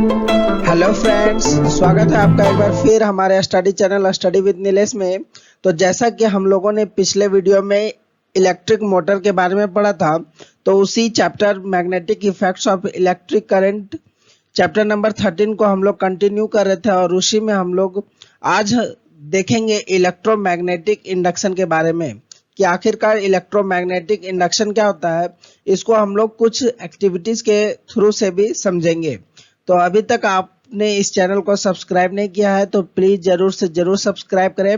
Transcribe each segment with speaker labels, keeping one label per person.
Speaker 1: Hello friends, स्वागत है आपका एक बार फिर हमारे study channel study with Nilesh में। तो जैसा कि हम लोगों ने पिछले वीडियो में इलेक्ट्रिक मोटर के बारे में पढ़ा था, तो उसी chapter magnetic effects of electric current chapter number 13 को हम लोग कंटिन्यू कर रहे थे और उसी में हम लोग आज देखेंगे इलेक्ट्रोमैग्नेटिक इंडक्शन के बारे में कि आखिरकार इलेक्ट्रोमैग्नेटिक इंडक्शन क्या होता है। इसको हम लोग कुछ एक्टिविटीज के थ्रू से भी समझेंगे। तो अभी तक आपने इस चैनल को सब्सक्राइब नहीं किया है तो प्लीज जरूर से जरूर सब्सक्राइब करें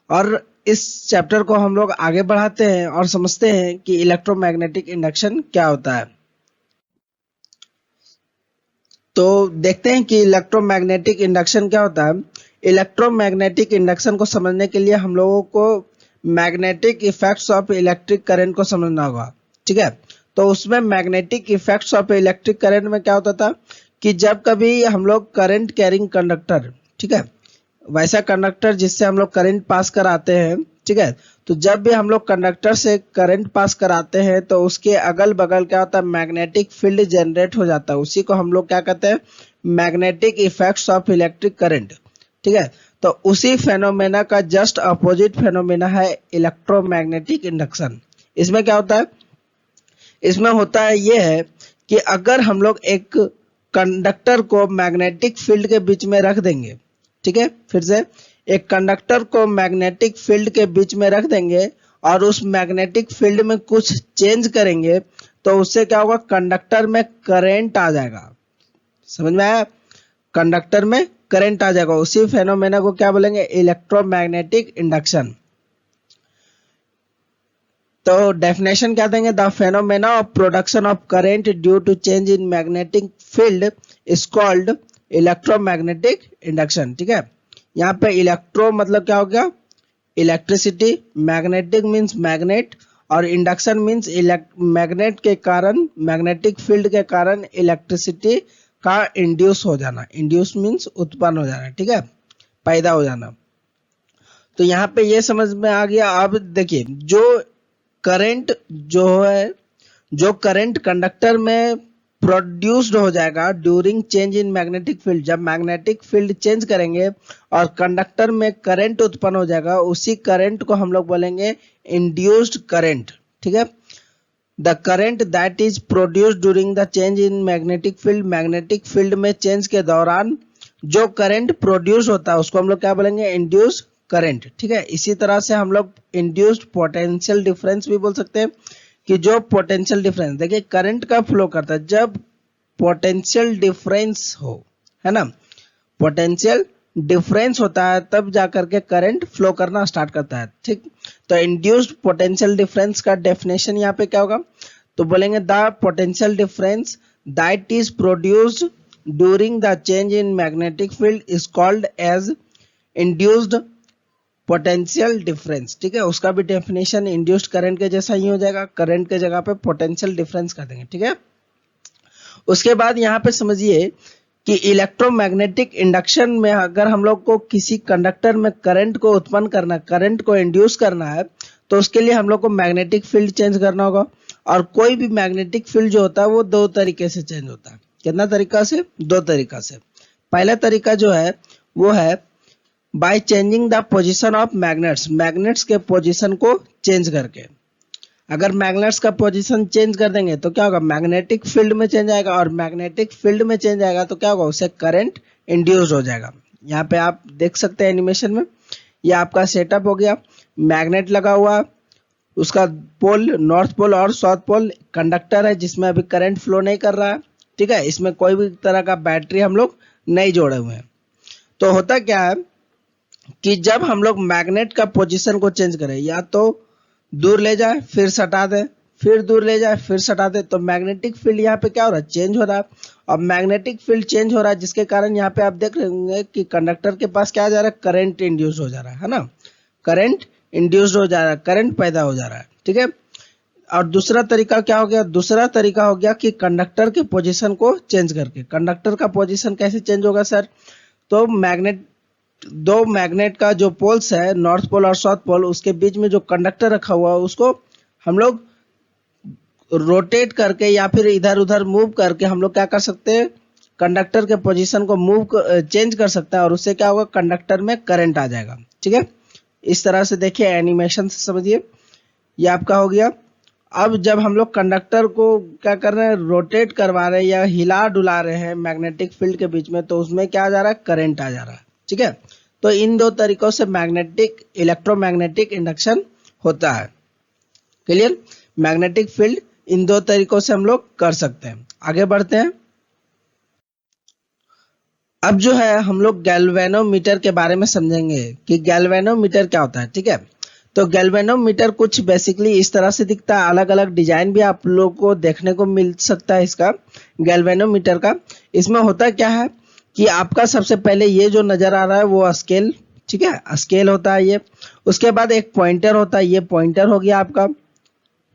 Speaker 1: और इस चैप्टर को हम लोग आगे बढ़ाते हैं और समझते हैं कि इलेक्ट्रोमैग्नेटिक इंडक्शन क्या होता है। तो देखते हैं कि इलेक्ट्रोमैग्नेटिक इंडक्शन क्या होता है। इलेक्ट्रोमैग्नेटिक इंडक्शन को समझने के लिए हम लोगों को magnetic effects of electric current को समझना होगा, ठीक है। तो उसमें magnetic effects of electric current में क्या होता था कि जब कभी हम लोग करंट कैरिंग कंडक्टर, ठीक है, वैसा कंडक्टर जिससे हम लोग करंट पास कराते हैं, ठीक है, तो जब भी हम लोग कंडक्टर से करंट पास कराते हैं तो उसके अगल बगल क्या होता है, मैग्नेटिक फील्ड जनरेट हो जाता है। उसी को हम लोग क्या कहते हैं, magnetic effects of electric current, ठीक है। तो उसी फेनोमेना का जस्ट अपोजिट फेनोमेना है इलेक्ट्रोमैग्नेटिक इंडक्शन। इसमें क्या होता है, इसमें होता है ये है कि अगर हम लोग एक कंडक्टर को मैग्नेटिक फील्ड के बीच में रख देंगे, ठीक है, फिर से एक कंडक्टर को मैग्नेटिक फील्ड के बीच में रख देंगे और उस मैग्नेटिक फील्ड में कुछ चेंज करेंगे तो उससे क्या होगा, कंडक्टर में करंट आ जाएगा। समझ में आया, कंडक्टर में करंट आ जाएगा। उसी फेनोमेना को क्या बोलेंगे, इलेक्ट्रोमैग्नेटिक इंडक्शन। तो डेफिनेशन क्या देंगे, the phenomena of production of current due to change in magnetic field is called electromagnetic induction, ठीक है। यहाँ पे इलेक्ट्रो मतलब क्या हो गया, इलेक्ट्रिसिटी, मैग्नेटिक मींस मैग्नेट और इंडक्शन मींस मैग्नेट के कारण, मैग्नेटिक फील्ड के कारण इलेक्ट्रिसिटी का इंड्यूस हो जाना। इंड्यूस मींस उत्पन्न हो जाना, ठीक है, पैदा हो जाना। तो यहाँ पे ये समझ में आ गया। अब देखिए, जो करंट जो है, जो करंट कंडक्टर में प्रोड्यूस्ड हो जाएगा during change in magnetic field, जब मैग्नेटिक फील्ड चेंज करेंगे और कंडक्टर में करंट उत्पन्न हो जाएगा, उसी करंट को हम लोग बोलेंगे इंड्यूस्ड करंट, ठीक है। The current that is produced during the change in magnetic field, magnetic field में चेंज के दौरान जो करंट प्रोड्यूस होता है उसको हम लोग क्या बोलेंगे, इंड्यूस करंट, ठीक है। इसी तरह से हम लोग इंड्यूस्ड पोटेंशियल डिफरेंस भी बोल सकते हैं कि जो पोटेंशियल डिफरेंस, देखिए करंट का फ्लो करता है जब पोटेंशियल डिफरेंस हो, है ना, पोटेंशियल डिफरेंस होता है तब जाकर के करंट फ्लो करना स्टार्ट करता है, ठीक। तो इंड्यूस्ड पोटेंशियल डिफरेंस का डेफिनेशन यहाँ पे क्या होगा, तो बोलेंगे the potential difference that is produced during the change in magnetic field is called as induced potential difference, ठीक है। उसका भी डेफिनेशन इंड्यूस्ड करंट के जैसा ही हो जाएगा, करंट के जगह पे पोटेंशियल डिफरेंस कर देंगे, ठीक है। उसके बाद यहाँ पे समझिए कि इलेक्ट्रोमैग्नेटिक इंडक्शन में अगर हम लोग को किसी कंडक्टर में करंट को उत्पन्न करना, करंट को इंड्यूस करना है, तो उसके लिए हम लोग को मैग्नेटिक फील्ड चेंज करना होगा। और कोई भी मैग्नेटिक फील्ड जो होता है वो दो तरीके से चेंज होता है। कितना तरीका से, दो तरीका से। पहला तरीका जो है वो है by changing the position of magnets, magnets के पोजीशन को चेंज करके। अगर मैग्नेट्स का पोजीशन चेंज कर देंगे तो क्या होगा, मैग्नेटिक फील्ड में चेंज आएगा और मैग्नेटिक फील्ड में चेंज आएगा तो क्या होगा, उससे करंट इंड्यूस हो जाएगा। यहाँ पे आप देख सकते हैं एनिमेशन में, ये आपका सेटअप हो गया, मैग्नेट लगा हुआ, उसका पोल नॉर्थ पोल और साउथ पोल, कंडक्टर है जिसमें अभी करंट फ्लो नहीं कर रहा है, ठीक है। इसमें कोई भी तरह का बैटरी हम लोग नहीं जोड़े हुए हैं। तो होता क्या है कि जब हम लोग मैग्नेट का पोजीशन को चेंज करें, या तो दूर ले जाए फिर सटा दे, फिर दूर ले जाए फिर सटा दे, तो मैग्नेटिक फील्ड यहाँ पे क्या हो रहा है, चेंज हो रहा है। और मैग्नेटिक फील्ड चेंज हो रहा है जिसके कारण यहाँ पे आप देख रहे होंगे कि कंडक्टर के पास क्या जा रहा है, करंट इंड्यूस हो जा रहा है ना, करंट इंड्यूस हो जा रहा है, करंट पैदा हो जा रहा है, ठीक है। और दूसरा तरीका क्या हो गया, दूसरा तरीका हो गया कि कंडक्टर के पोजीशन को चेंज करके। कंडक्टर का पोजीशन कैसे चेंज होगा सर, तो मैग्नेट, दो मैग्नेट का जो पोल्स है, नॉर्थ पोल और साउथ पोल, उसके बीच में जो कंडक्टर रखा हुआ है उसको हम लोग रोटेट करके या फिर इधर उधर मूव करके हम लोग क्या कर सकते हैं, कंडक्टर के पोजीशन को चेंज कर सकता है और उससे क्या होगा, कंडक्टर में करंट आ जाएगा। ठीक है, इस तरह से देखिए, एनिमेशन से समझिए। ये आपका हो गया। अब जब हम लोग कंडक्टर को क्या कर रहे हैं, रोटेट करवा रहे हैं या हिला डुला रहे हैं मैग्नेटिक फील्ड के बीच में, तो उसमें क्या आ जा रहा है, करंट आ जा रहा है। ठीक है, तो इन दो तरीकों से इलेक्ट्रोमैग्नेटिक इंडक्शन होता है। क्लियर? मैग्नेटिक फील्ड इन दो तरीकों से हम लोग कर सकते हैं। आगे बढ़ते हैं। अब जो है हम लोग गैल्वेनोमीटर के बारे में समझेंगे कि गैल्वेनोमीटर क्या होता है। ठीक है, तो गैल्वेनोमीटर कुछ बेसिकली इस तरह से दिखता है, अलग अलग डिजाइन भी आप लोग को देखने को मिल सकता है इसका, गैल्वेनोमीटर का। इसमें होता क्या है कि आपका सबसे पहले ये जो नजर आ रहा है वो स्केल, ठीक है, स्केल होता है ये। उसके बाद एक पॉइंटर होता है, ये पॉइंटर हो गया आपका।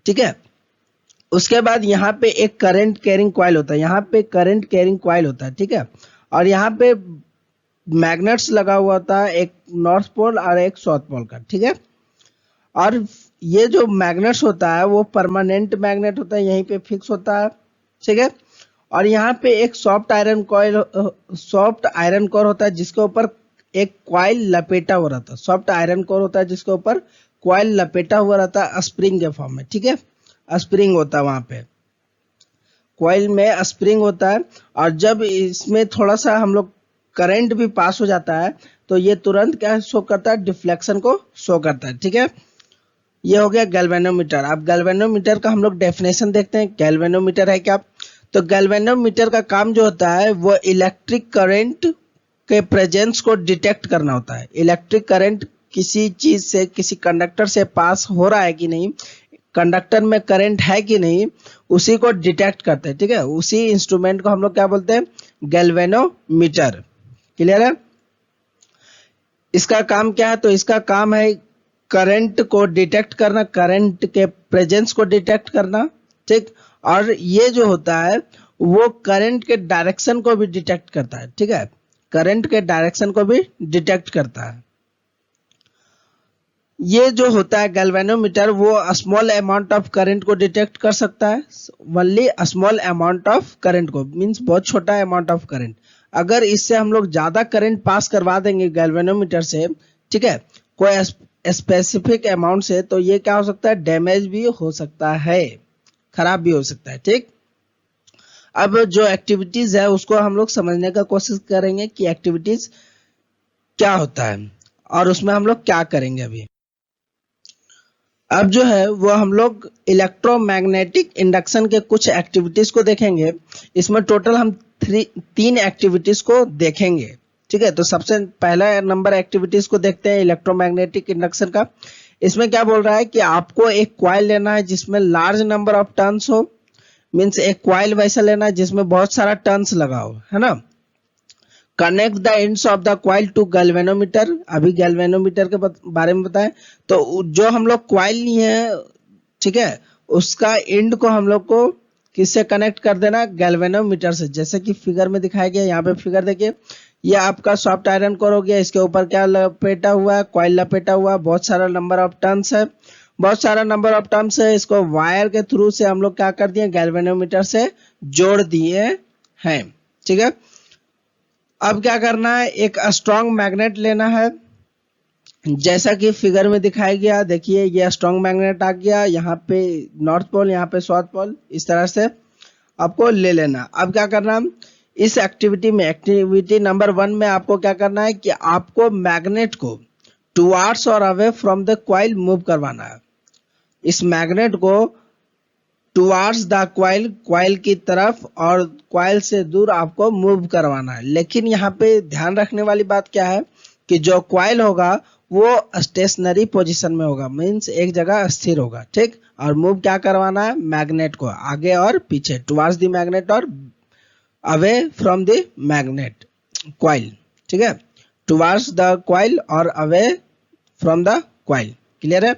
Speaker 1: ठीक है, उसके बाद यहाँ पे एक करंट कैरिंग कॉइल होता है, यहाँ पे करंट कैरिंग कॉइल होता है। ठीक है, और यहाँ पे मैग्नेट्स लगा हुआ होता है, एक नॉर्थ पोल और एक साउथ पोल का। ठीक है, और ये जो मैग्नेट्स होता है वो परमानेंट मैग्नेट होता है, यहीं पे फिक्स होता है। ठीक है, और यहाँ पे एक सॉफ्ट आयरन कोर होता है जिसके ऊपर एक कॉइल लपेटा हुआ रहता है। सॉफ्ट आयरन कोर होता है जिसके ऊपर कॉइल लपेटा हुआ रहता है स्प्रिंग के फॉर्म में। ठीक है, स्प्रिंग होता है वहां पे, कॉइल में स्प्रिंग होता है। और जब इसमें थोड़ा सा हम लोग करंट भी पास हो जाता है तो ये तुरंत क्या शो करता है, डिफ्लेक्शन को शो करता है। ठीक है, ये हो गया गैल्वेनोमीटर। अब गैल्वेनोमीटर का हम लोग डेफिनेशन देखते हैं, गैल्वेनोमीटर है क्या। तो गैल्वेनोमीटर का काम जो होता है वो इलेक्ट्रिक करंट के प्रेजेंस को डिटेक्ट करना होता है। इलेक्ट्रिक करंट किसी चीज से, किसी कंडक्टर से पास हो रहा है कि नहीं, कंडक्टर में करंट है कि नहीं, उसी को डिटेक्ट करते हैं। ठीक है, उसी इंस्ट्रूमेंट को हम लोग क्या बोलते हैं, गैल्वेनोमीटर। क्लियर है? इसका काम क्या है, तो इसका काम है करंट को डिटेक्ट करना, करंट के प्रेजेंस को डिटेक्ट करना। ठीक, और ये जो होता है वो करंट के डायरेक्शन को भी डिटेक्ट करता है। ठीक है, करंट के डायरेक्शन को भी डिटेक्ट करता है। ये जो होता है गैल्वेनोमीटर, वो स्मॉल अमाउंट ऑफ करंट को डिटेक्ट कर सकता है, only small amount of current को, मींस बहुत छोटा अमाउंट ऑफ करंट। अगर इससे हम लोग ज्यादा करंट पास करवा देंगे गैल्वेनोमीटर से, ठीक है, कोई स्पेसिफिक अमाउंट से, तो ये क्या हो सकता है, डैमेज भी हो सकता है, खराब भी हो सकता है। ठीक, अब जो एक्टिविटीज है उसको हम लोग समझने का कोशिश करेंगे कि एक्टिविटीज क्या होता है और उसमें हम लोग क्या करेंगे अभी। अब जो है वो हम लोग इलेक्ट्रोमैग्नेटिक इंडक्शन के कुछ एक्टिविटीज को देखेंगे। इसमें टोटल हम तीन एक्टिविटीज को देखेंगे। ठीक है, तो सबसे पहला नंबर एक्टिविटीज को देखते हैं इलेक्ट्रोमैग्नेटिक इंडक्शन का। इसमें क्या बोल रहा है कि आपको एक कॉइल लेना है जिसमें लार्ज नंबर ऑफ टर्न्स हो, मीन्स एक कॉइल वैसा लेना है जिसमें बहुत सारा टर्न्स लगा हो, है ना। Connect the ends of the coil to galvanometer. अभी गैल्वेनोमीटर के बारे में बताएं, तो जो हम लोग कॉइल लिए है, ठीक है, उसका एंड को हम लोग को किससे कनेक्ट कर देना, गैल्वेनोमीटर से। जैसे कि फिगर में दिखाया गया, यहाँ पे फिगर देखिए, ये आपका सॉफ्ट आयरन कोर हो गया, इसके ऊपर क्या लपेटा हुआ है, कॉइल लपेटा हुआ, बहुत सारा नंबर ऑफ टर्न्स है, बहुत सारा नंबर ऑफ टर्न्स है। इसको वायर के थ्रू से हम लोग क्या कर दिए, गैल्वेनोमीटर से जोड़ दिए हैं। ठीक है, अब क्या करना है, एक स्ट्रॉन्ग मैग्नेट लेना है, जैसा कि फिगर में दिखाया गया। देखिए ये स्ट्रॉन्ग मैग्नेट आ गया, यहाँ पे नॉर्थ पोल, यहाँ पे साउथ पोल, इस तरह से आपको ले लेना। अब क्या करना, इस एक्टिविटी में, एक्टिविटी नंबर 1 में आपको क्या करना है कि आपको मैग्नेट को टुवार्ड्स और away from the coil move करवाना है। इस मैग्नेट को टुवार्ड्स द कॉइल, कॉइल की तरफ, और कॉइल से दूर आपको मूव करवाना है। लेकिन यहाँ पे ध्यान रखने वाली बात क्या है कि जो कॉइल होगा वो स्टेशनरी पोजीशन में होगा, मींस एक जगह स्थिर होगा। ठीक, और मूव क्या करवाना है, मैग्नेट को आगे और पीछे, टुवार्ड्स द मैग्नेट और away from the magnet coil. ठीक है, टुवार्ड्स द कॉइल और away from the coil. Clear है?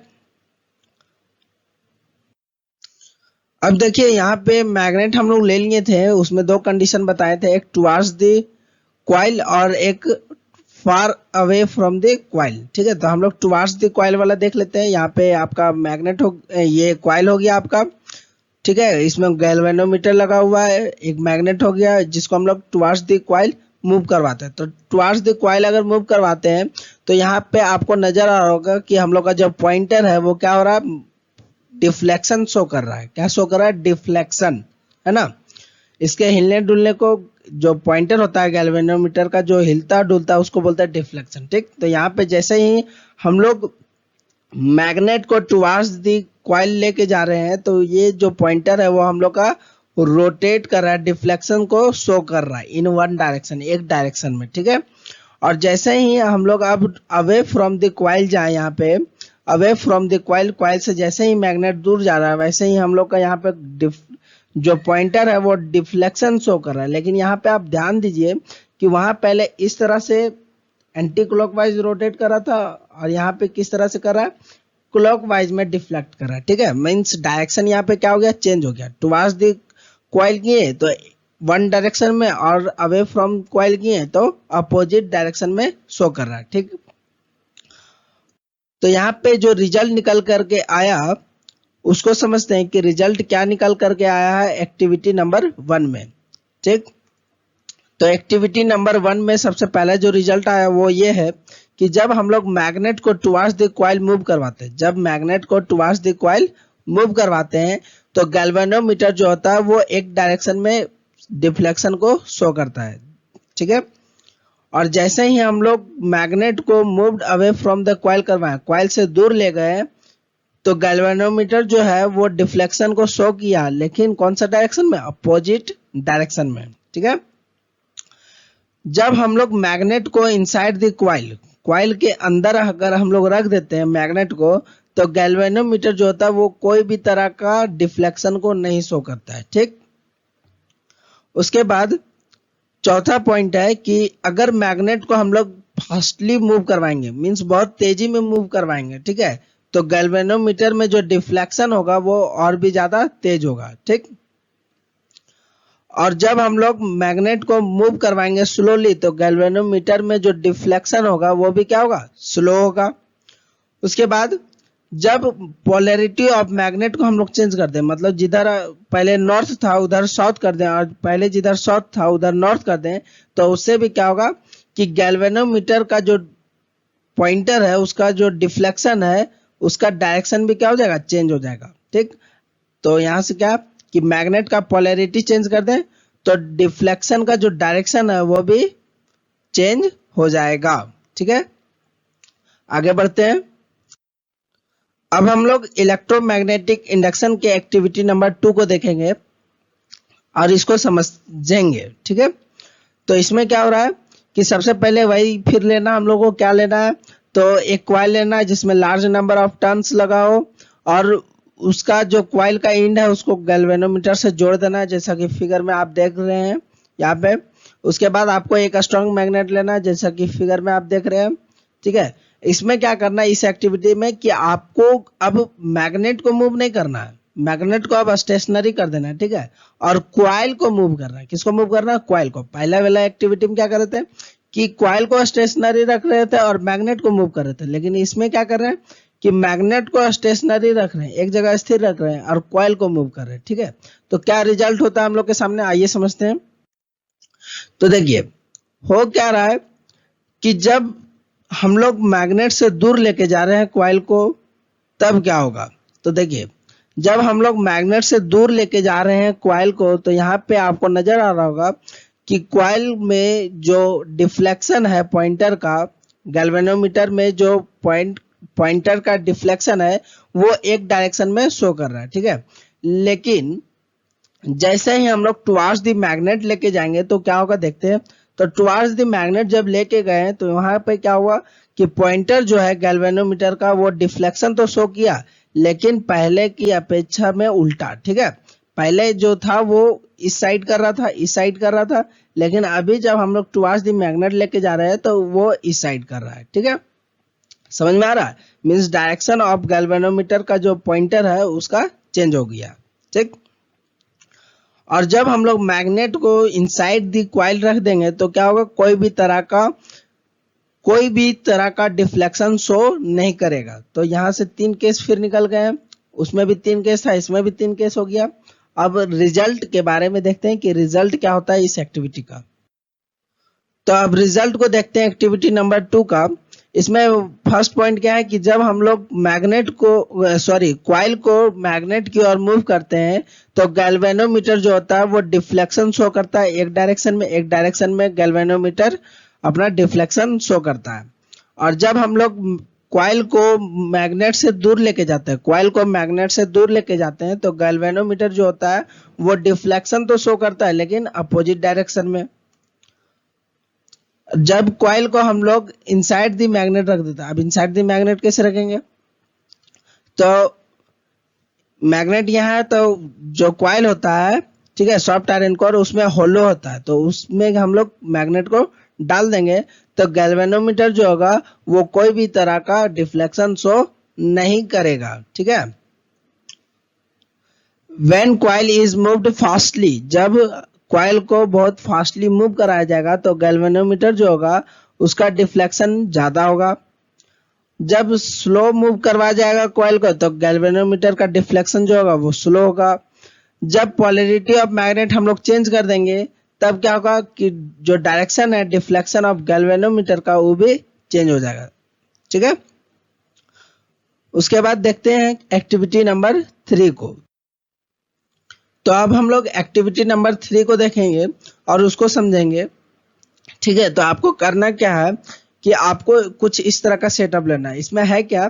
Speaker 1: अब देखिए यहाँ पे मैग्नेट हम लोग ले लिए थे, उसमें दो कंडीशन बताए थे, एक टुवार्ड्स द कॉइल और एक far away from the coil. ठीक है, तो हम लोग टुवार्ड्स द कॉइल वाला देख लेते हैं। यहाँ पे आपका मैग्नेट हो, ये कॉइल हो गया आपका। ठीक है। इसमें गैल्वेनोमीटर लगा हुआ है, एक मैग्नेट हो गया जिसको हम लोग टुवर्ड्स द कॉइल मूव करवाते हैं। तो टुवर्ड्स द कॉइल अगर मूव करवाते हैं तो यहाँ पे आपको नजर आ रहा होगा कि हम लोग का जो पॉइंटर है वो क्या हो रहा है, डिफ्लेक्शन शो कर रहा है। क्या शो कर रहा है, डिफ्लेक्शन, है ना। इसके हिलने डुलने को, जो पॉइंटर होता है गैल्वेनोमीटर का, जो हिलता डुलता है उसको बोलते हैं डिफ्लेक्शन। ठीक, तो यहाँ पे जैसे ही हम लोग मैग्नेट को टुवर्ड्स दी कॉइल लेके जा रहे हैं तो ये जो पॉइंटर है वो हम लोग का रोटेट कर रहा है, डिफ्लेक्शन को शो कर रहा है इन वन डायरेक्शन, एक डायरेक्शन में। ठीक है। और जैसे ही हम लोग अब अवे फ्रॉम द कॉइल जाए, यहाँ पे away from the coil, coil से जैसे ही मैग्नेट दूर जा रहा है वैसे ही हम लोग का यहाँ पे जो पॉइंटर है वो डिफ्लेक्शन शो कर रहा है। लेकिन यहाँ पे आप ध्यान दीजिए कि वहां पहले इस तरह से एंटी क्लॉकवाइज रोटेट कर रहा था और यहाँ पे किस तरह से कर रहा है, क्लॉकवाइज में डिफ्लेक्ट कर रहा है। ठीक है, मींस डायरेक्शन यहाँ पे क्या हो गया, चेंज हो गया। टुवर्ड्स द कॉइल किए तो वन डायरेक्शन में और अवे फ्रॉम कॉइल किए तो अपोजिट डायरेक्शन में शो कर रहा है। ठीक, तो यहाँ पे जो रिजल्ट निकल करके आया उसको समझते हैं कि रिजल्ट क्या निकल करके आया है एक्टिविटी नंबर 1 में। ठीक, तो एक्टिविटी नंबर 1 में सबसे पहले जो रिजल्ट आया वो ये है कि जब हम लोग मैग्नेट को टुवर्ड्स द कॉइल मूव करवाते हैं, जब मैग्नेट को टुवर्ड्स द कॉइल मूव करवाते हैं तो गैल्वेनोमीटर जो होता है वो एक डायरेक्शन में डिफ्लेक्शन को शो करता है। ठीक है, और जैसे ही हम लोग मैग्नेट को moved away from the coil करवाएं, कॉइल से दूर ले गए, तो गैल्वेनोमीटर जो है वो डिफ्लेक्शन को शो किया, लेकिन कौन सा डायरेक्शन में, अपोजिट डायरेक्शन में। ठीक है, जब हम लोग मैग्नेट को इनसाइड द कॉइल, कॉइल के अंदर अगर हम लोग रख देते हैं मैग्नेट को, तो गैल्वेनोमीटर जो होता है वो कोई भी तरह का डिफ्लेक्शन को नहीं शो करता है। ठीक, उसके बाद चौथा पॉइंट है कि अगर मैग्नेट को हम लोग फास्टली मूव करवाएंगे, मींस बहुत तेजी में मूव करवाएंगे, ठीक है, तो गैल्वेनोमीटर में जो डिफ्लेक्शन होगा वो और भी ज्यादा तेज होगा। ठीक, और जब हम लोग मैग्नेट को मूव करवाएंगे स्लोली तो गैल्वेनोमीटर में जो डिफ्लेक्शन होगा वो भी क्या होगा, स्लो होगा। उसके बाद जब पोलैरिटी ऑफ मैग्नेट को हम लोग चेंज कर दें, मतलब जिधर पहले नॉर्थ था उधर साउथ कर दें और पहले जिधर साउथ था उधर नॉर्थ कर दें, तो उससे भी क्या होगा कि गैल्वेनोमीटर का जो पॉइंटर है उसका जो डिफ्लेक्शन है उसका डायरेक्शन भी क्या हो जाएगा, चेंज हो जाएगा। ठीक, तो यहां से क्या कि मैग्नेट का पोलैरिटी चेंज कर दें तो डिफ्लेक्शन का जो डायरेक्शन है वो भी चेंज हो जाएगा। ठीक है, आगे बढ़ते हैं। अब हम लोग इलेक्ट्रोमैग्नेटिक इंडक्शन के एक्टिविटी नंबर 2 को देखेंगे और इसको समझेंगे। ठीक है, तो इसमें क्या हो रहा है कि सबसे पहले वही फिर लेना, हम लोगों को क्या लेना है, तो एक कॉइल लेना है जिसमें लार्ज नंबर ऑफ टर्न्स लगा हो और उसका जो कॉइल का एंड है उसको गैल्वेनोमीटर से जोड़ देना है, जैसा कि फिगर में आप देख रहे हैं यहाँ पे। उसके बाद आपको एक स्ट्रॉन्ग मैग्नेट लेना है, जैसा कि फिगर में आप देख रहे हैं। ठीक है, इसमें क्या करना है इस एक्टिविटी में कि आपको अब मैग्नेट को मूव नहीं करना है, मैग्नेट को अब स्टेशनरी कर देना है। ठीक है, और कॉइल को मूव करना है। किसको मूव करना है, कॉइल को। पहला वाला एक्टिविटी में क्या कर रहे थे कि कॉइल को स्टेशनरी रख रहे थे और मैग्नेट को मूव कर रहे थे, लेकिन इसमें क्या कर रहे हैं कि मैग्नेट को स्टेशनरी रख रहे हैं, एक जगह स्थिर रख रहे हैं और कॉइल को मूव कर रहे हैं। ठीक है, तो क्या रिजल्ट होता है हम लोग के सामने, आइए समझते हैं। तो देखिए हो क्या रहा है कि जब हम लोग मैग्नेट से दूर लेके जा रहे हैं कॉइल को तब क्या होगा, तो देखिए जब हम लोग मैग्नेट से दूर लेके जा रहे हैं कॉइल को तो यहाँ पे आपको नजर आ रहा होगा कि कॉइल में जो डिफ्लेक्शन है पॉइंटर का, गैल्वेनोमीटर में जो पॉइंटर का डिफ्लेक्शन है वो एक डायरेक्शन में शो कर रहा है। ठीक है, लेकिन जैसे ही हम लोग टुवर्ड्स द मैग्नेट लेके जाएंगे तो क्या होगा देखते हैं। तो टुवर्ड्स द मैग्नेट जब लेके गए तो वहां पे क्या हुआ कि पॉइंटर जो है गैल्वेनोमीटर का वो डिफ्लेक्शन तो शो किया, लेकिन पहले की अपेक्षा में उल्टा। ठीक है, पहले जो था वो इस साइड कर रहा था, इस साइड कर रहा था, लेकिन अभी जब हम लोग टुवर्ड्स द मैग्नेट लेके जा रहे हैं तो वो इस साइड कर रहा है। ठीक है, समझ में आ रहा है, मींस डायरेक्शन ऑफ गैल्वेनोमीटर का जो पॉइंटर है उसका चेंज हो गया। ठीक, और जब हम लोग मैग्नेट को इनसाइड दी कॉइल रख देंगे तो क्या होगा, कोई भी तरह का डिफ्लेक्शन शो नहीं करेगा। तो यहाँ से 3 केस फिर निकल गए, उसमें भी 3 केस था, इसमें भी 3 केस हो गया। अब रिजल्ट के बारे में देखते हैं कि रिजल्ट क्या होता है इस एक्टिविटी का। तो अब रिजल्ट को देखते हैं एक्टिविटी नंबर 2 का। इसमें फर्स्ट पॉइंट क्या है कि जब हम लोग मैग्नेट को कॉइल को मैग्नेट की ओर मूव करते हैं तो गैल्वेनोमीटर जो होता है वो डिफ्लेक्शन शो करता है एक डायरेक्शन में गैल्वेनोमीटर अपना डिफ्लेक्शन शो करता है। और जब हम लोग कॉइल को मैग्नेट से दूर लेके जाते हैं तो गैल्वेनोमीटर जो होता है वो डिफ्लेक्शन तो शो करता है लेकिन अपोजिट डायरेक्शन में। जब कॉइल को हम लोग इनसाइड द मैग्नेट रख देते हैं, अब इनसाइड द मैग्नेट कैसे रखेंगे, तो मैग्नेट यहाँ है तो जो कॉइल होता है, ठीक है, सॉफ्ट आयरन कोर उसमें होलो होता है, तो उसमें हम लोग मैग्नेट को डाल देंगे तो गैल्वेनोमीटर जो होगा वो कोई भी तरह का डिफ्लेक्शन शो नहीं करेगा, ठीक है। When coil is moved fastly, जब कॉइल को बहुत फास्टली मूव कराया जाएगा तो गैल्वेनोमीटर जो होगा उसका डिफ्लेक्शन ज्यादा होगा। जब स्लो मूव करवाया जाएगा कॉइल को तो गैल्वेनोमीटर का डिफ्लेक्शन जो होगा वो स्लो होगा। जब पोलैरिटी ऑफ मैग्नेट हम लोग चेंज कर देंगे तब क्या होगा कि जो डायरेक्शन है डिफ्लेक्शन ऑफ गैल्वेनोमीटर का वो भी चेंज हो जाएगा, ठीक है। उसके बाद देखते हैं एक्टिविटी नंबर 3 को। तो अब हम लोग एक्टिविटी नंबर 3 को देखेंगे और उसको समझेंगे, ठीक है। तो आपको करना क्या है कि आपको कुछ इस तरह का सेटअप लेना है। इसमें है क्या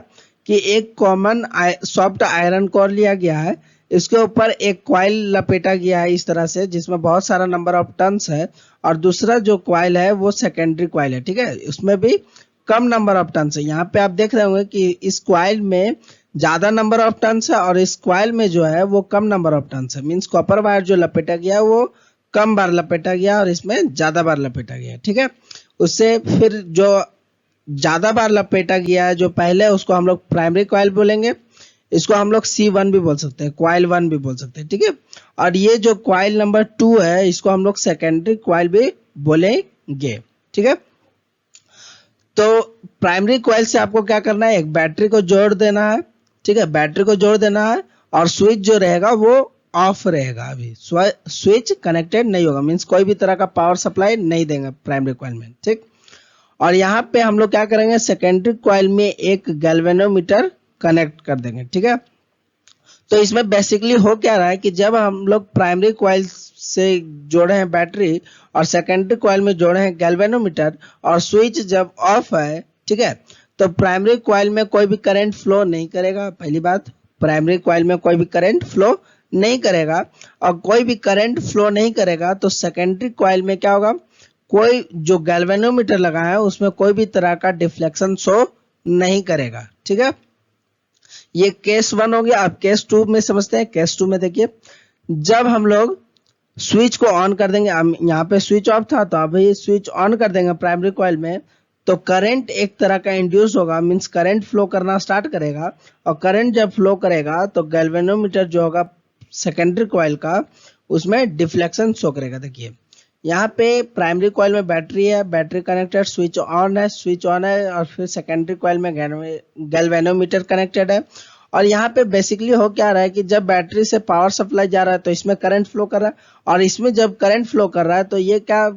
Speaker 1: कि एक कॉमन सॉफ्ट आयरन कोर लिया गया है, इसके ऊपर एक कॉइल लपेटा गया है इस तरह से जिसमें बहुत सारा नंबर ऑफ टर्न्स है, और दूसरा जो कॉइल है वो सेकेंडरी कॉइल है, ठीक है, उसमें भी कम नंबर ऑफ टर्न्स है। यहाँ पे आप देख रहे होंगे कि इस कॉइल में ज्यादा नंबर ऑफ टर्न्स है और इस कॉइल में जो है वो कम नंबर ऑफ टर्न्स है। मींस कॉपर वायर जो लपेटा गया वो कम बार लपेटा गया और इसमें ज्यादा बार लपेटा गया, ठीक है। उससे फिर जो ज्यादा बार लपेटा गया है जो पहले है उसको हम लोग प्राइमरी कॉइल बोलेंगे, इसको हम लोग C1 भी बोल सकते हैं, कॉइल 1 भी बोल सकते हैं, ठीक है। और ये जो कॉइल नंबर 2 है इसको हम लोग सेकेंडरी कॉइल भी बोलेंगे, ठीक है। तो प्राइमरी कॉइल से आपको क्या करना है, एक बैटरी को जोड़ देना है, ठीक है, बैटरी को जोड़ देना है और स्विच जो रहेगा वो ऑफ रहेगा, अभी स्विच कनेक्टेड नहीं होगा, मींस कोई भी तरह का पावर सप्लाई नहीं देंगे प्राइमरी कॉइल में, ठीक। और यहाँ पे हम लोग क्या करेंगे, सेकेंडरी कॉइल में एक गैल्वेनोमीटर कनेक्ट कर देंगे, ठीक है। तो इसमें बेसिकली हो क्या रहा है कि जब हम लोग प्राइमरी कॉइल से जोड़े हैं बैटरी और सेकेंडरी कॉइल में जोड़े हैं गैल्वेनोमीटर और स्विच जब ऑफ है, ठीक है, तो प्राइमरी कॉइल में कोई भी करंट फ्लो नहीं करेगा। पहली बात, प्राइमरी कॉइल में कोई भी करंट फ्लो नहीं करेगा, और कोई भी करंट फ्लो नहीं करेगा तो सेकेंडरी कॉइल में क्या होगा, कोई जो गैल्वेनोमीटर लगा है उसमें कोई भी तरह का डिफ्लेक्शन शो नहीं करेगा, ठीक है। ये केस 1 हो गया। अब केस 2 में समझते हैं। केस 2 में देखिए, जब हम लोग स्विच को ऑन कर देंगे, यहाँ पे स्विच ऑफ था तो अभी स्विच ऑन कर देंगे प्राइमरी कॉइल में, तो करंट एक तरह का इंड्यूस होगा, मींस करंट फ्लो करना स्टार्ट करेगा, और करंट जब फ्लो करेगा तो गैल्वेनोमीटर जो होगा सेकेंडरी कॉइल का उसमें डिफ्लेक्शन शो करेगा। देखिए यहाँ पे प्राइमरी कॉइल में बैटरी है, बैटरी कनेक्टेड, स्विच ऑन है और फिर सेकेंडरी कॉइल में गैल्वेनोमीटर कनेक्टेड है। और यहाँ पे बेसिकली हो क्या रहा है कि जब बैटरी से पावर सप्लाई जा रहा है तो इसमें करंट फ्लो कर रहा है, और इसमें जब करंट फ्लो कर रहा है तो ये क्या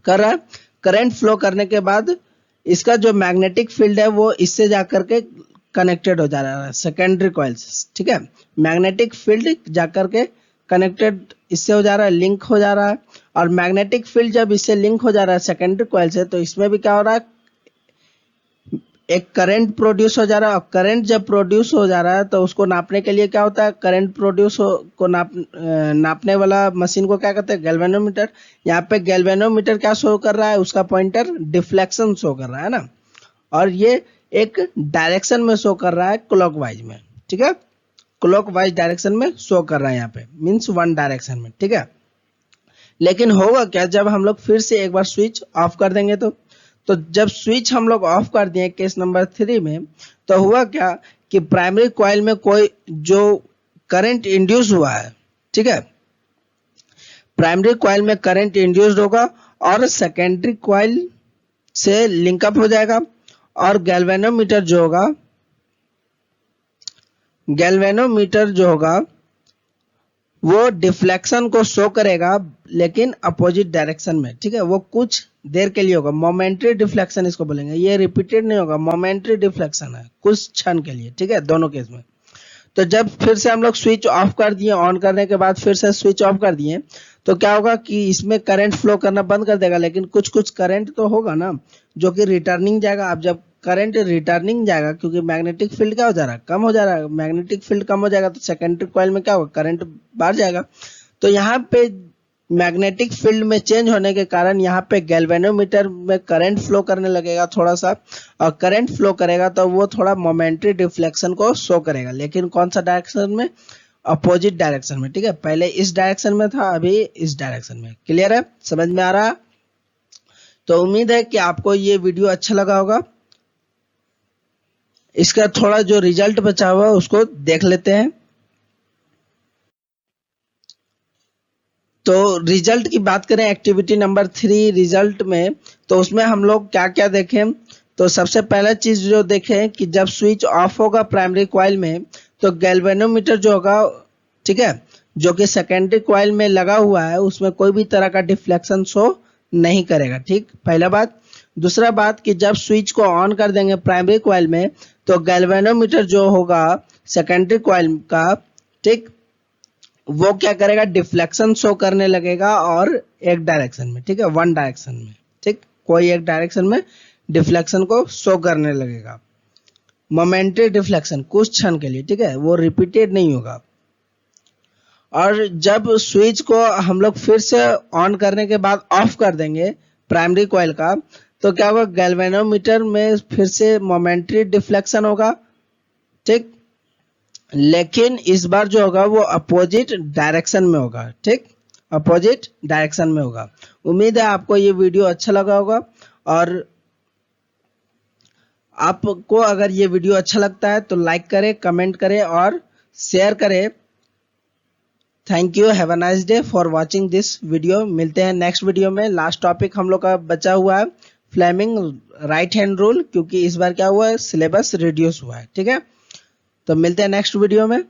Speaker 1: कर रहा है, करंट फ्लो करने के बाद इसका जो मैग्नेटिक फील्ड है वो इससे जाकर के कनेक्टेड हो जा रहा है सेकेंडरी कॉइल से, ठीक है। मैग्नेटिक फील्ड जाकर के कनेक्टेड इससे हो जा रहा है, लिंक हो जा रहा है, और मैग्नेटिक फील्ड जब इससे लिंक हो जा रहा है सेकेंडरी कॉइल से तो इसमें भी क्या हो रहा है, एक करंट प्रोड्यूस हो जा रहा है, और करंट जब प्रोड्यूस हो जा रहा है तो उसको नापने के लिए क्या होता है, करंट प्रोड्यूस को नापने वाला मशीन को क्या कहते हैं, गैल्वेनोमीटर। यहाँ पे गैल्वेनोमीटर क्या शो कर रहा है, उसका पॉइंटर डिफ्लेक्शन शो कर रहा है ना, और ये एक डायरेक्शन में शो कर रहा है क्लॉकवाइज में, ठीक है, क्लॉकवाइज डायरेक्शन में शो कर रहा है यहाँ पे, मींस वन डायरेक्शन में, ठीक है। लेकिन होगा क्या, जब हम लोग फिर से एक बार स्विच ऑफ कर देंगे तो जब स्विच हम लोग ऑफ कर दिए केस नंबर 3 में, तो हुआ क्या कि प्राइमरी कॉइल में कोई जो करंट इंड्यूस हुआ है, ठीक है, प्राइमरी कॉइल में करंट इंड्यूस्ड होगा और सेकेंडरी कॉइल से लिंकअप हो जाएगा, और गैल्वेनोमीटर जो होगा, वो डिफ्लेक्शन को शो करेगा लेकिन अपोजिट डायरेक्शन में, ठीक है। वो कुछ देर के लिए होगा, मोमेंट्री डिफ्लेक्शन इसको बोलेंगे। ये रिपीटेड नहीं होगा, मोमेंट्री डिफ्लेक्शन है, कुछ क्षण के लिए, ठीक है, दोनों केस में। तो जब फिर से हम लोग स्विच ऑफ कर दिए, ऑन करने के बाद फिर से स्विच ऑफ कर दिए, तो क्या होगा कि इसमें करंट फ्लो करना बंद कर देगा, लेकिन कुछ कुछ करंट तो होगा ना जो कि रिटर्निंग जाएगा। अब जब करंट रिटर्निंग जाएगा, क्योंकि मैग्नेटिक फील्ड क्या हो जा रहा है, कम हो जा रहा है, मैग्नेटिक फील्ड कम हो जाएगा तो सेकेंडरी कॉइल में क्या होगा, करंट बाहर जाएगा। तो यहाँ पे मैग्नेटिक फील्ड में चेंज होने के कारण यहाँ पे गैल्वेनोमीटर में करंट फ्लो करने लगेगा थोड़ा सा, और करंट फ्लो करेगा तो वो थोड़ा मोमेंट्री डिफ्लेक्शन को शो करेगा, लेकिन कौन सा डायरेक्शन में, अपोजिट डायरेक्शन में, ठीक है। पहले इस डायरेक्शन में था, अभी इस डायरेक्शन में। क्लियर है, समझ में आ रहा है? तो उम्मीद है कि आपको ये वीडियो अच्छा लगा होगा। इसका थोड़ा जो रिजल्ट बचा हुआ है उसको देख लेते हैं। तो रिजल्ट की बात करें, एक्टिविटी नंबर 3 रिजल्ट में, तो उसमें हम लोग क्या क्या देखें। तो सबसे पहला चीज जो देखें कि जब स्विच ऑफ होगा प्राइमरी कॉइल में, तो गैल्वेनोमीटर जो होगा, ठीक है, जो कि सेकेंडरी कॉइल में लगा हुआ है, उसमें कोई भी तरह का डिफ्लेक्शन शो नहीं करेगा, ठीक, पहला बात। दूसरा बात कि जब स्विच को ऑन कर देंगे प्राइमरी कॉइल में, तो गैल्वेनोमीटर जो होगा सेकेंडरी कॉइल का, ठीक, वो क्या करेगा, डिफ्लेक्शन शो करने लगेगा, और एक डायरेक्शन में, ठीक है, वन डायरेक्शन में, ठीक, कोई एक डायरेक्शन में डिफ्लेक्शन को शो करने लगेगा। मोमेंटरी डिफ्लेक्शन कुछ क्षण के लिए, ठीक है, वो रिपीटेड नहीं होगा। और जब स्विच को हम लोग फिर से ऑन करने के बाद ऑफ कर देंगे प्राइमरी कॉइल का, तो क्या होगा, गैल्वेनोमीटर में फिर से मोमेंटरी डिफ्लेक्शन होगा, ठीक, लेकिन इस बार जो होगा वो अपोजिट डायरेक्शन में होगा, ठीक, अपोजिट डायरेक्शन में होगा। उम्मीद है आपको ये वीडियो अच्छा लगा होगा, और आपको अगर ये वीडियो अच्छा लगता है तो लाइक करें, कमेंट करें और शेयर करें। Thank you, have a nice day for watching this video. मिलते हैं नेक्स्ट वीडियो में। लास्ट टॉपिक हम लोग का बचा हुआ है फ्लेमिंग राइट हैंड रूल, क्योंकि इस बार क्या हुआ है, सिलेबस रिड्यूस हुआ है, ठीक है। तो मिलते हैं नेक्स्ट वीडियो में।